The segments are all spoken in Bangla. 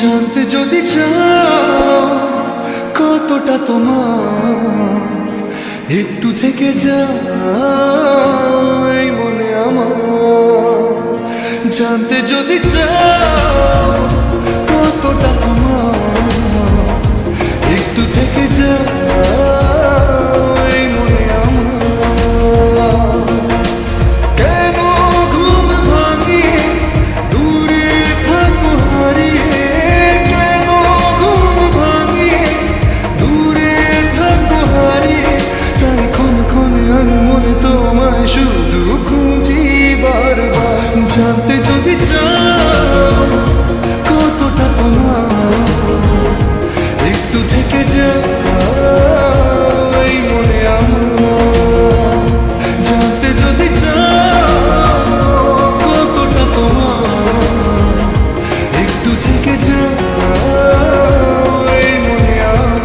জানতে যদি চাও কতটা তোমার, একটু থেকে যাও এই মনে আমার। জানতে যদি চাও কতটা তোমার, একটু থেকে যাও এই মনে আমার। কেন ঘুম ভাঙিয়ে দূরে থাকো হারিয়ে, কেন ঘুম ভাঙিয়ে দূরে থাকো হারিয়ে, তাই ক্ষণে ক্ষণে আমি মনে তোমায় শুধু খুঁজি বারবার। জানতে যদি চাও কতটা তোমার, একটু থেকে যাও এই মনে আমার। জানতে যদি চাও কতটা তোমার, একটু থেকে যাও এই মনে আমার।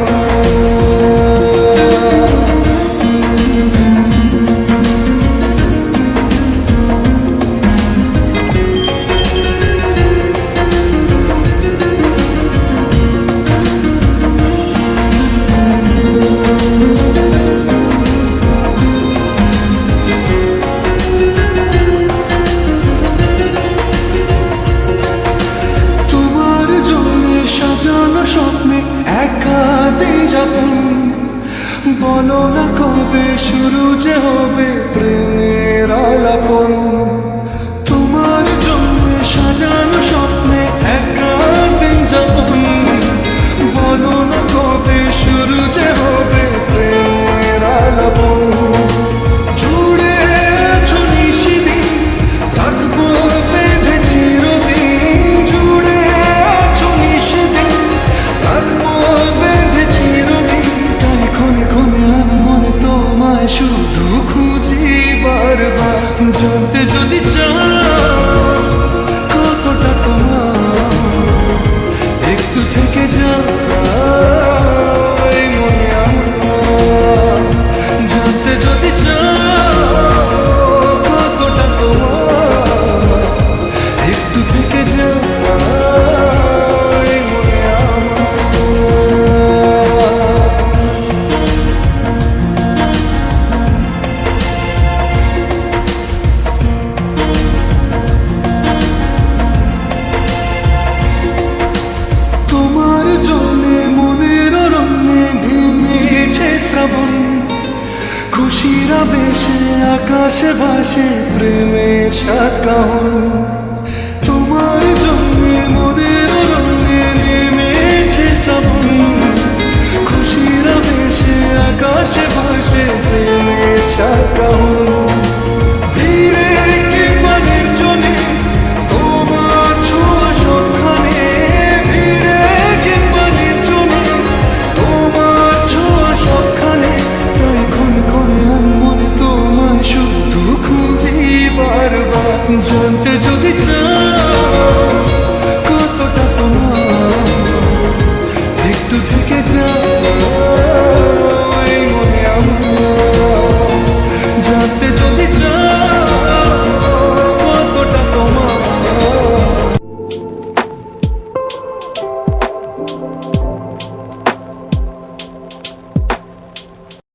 সাজানো স্বপ্নে একা দিন যাপন, বলো না কবে শুরু যে হবে প্রেমের আলাপন। তোমার জন্য সাজানো স্বপ্নে একা দিন যাপন, বলো না কবে শুরু যে হবে প্রেমের আলাপন। জুড়ে আছো নিশিদিন, থাকবো বেঁধে চিরদিন। জুড়ে আছো নিশিদিন, থাকবো বেঁধে চিরদিন। তাই ক্ষণে ক্ষণে আমি মনে তোমায় শুধু খুঁজি বারবার। জানতে যদি চাও কতটা তোমার, একটু থেকে যাও এই মনে আমার। জানতে যদি চাও কতটা তোমার, একটু থেকে যাও এই মনে আমার। তোমার জন্যে মনের অরণ্যে নেমেছে শ্রাবণ, খুশির আবেশে আকাশে ভাসে প্রেমের সাতকাহন। তোমার জন্যে মনের অরণ্যে নেমেছে শ্রাবণ, খুশির আবেশে আকাশে ভাসে প্রেমের সাতকাহন।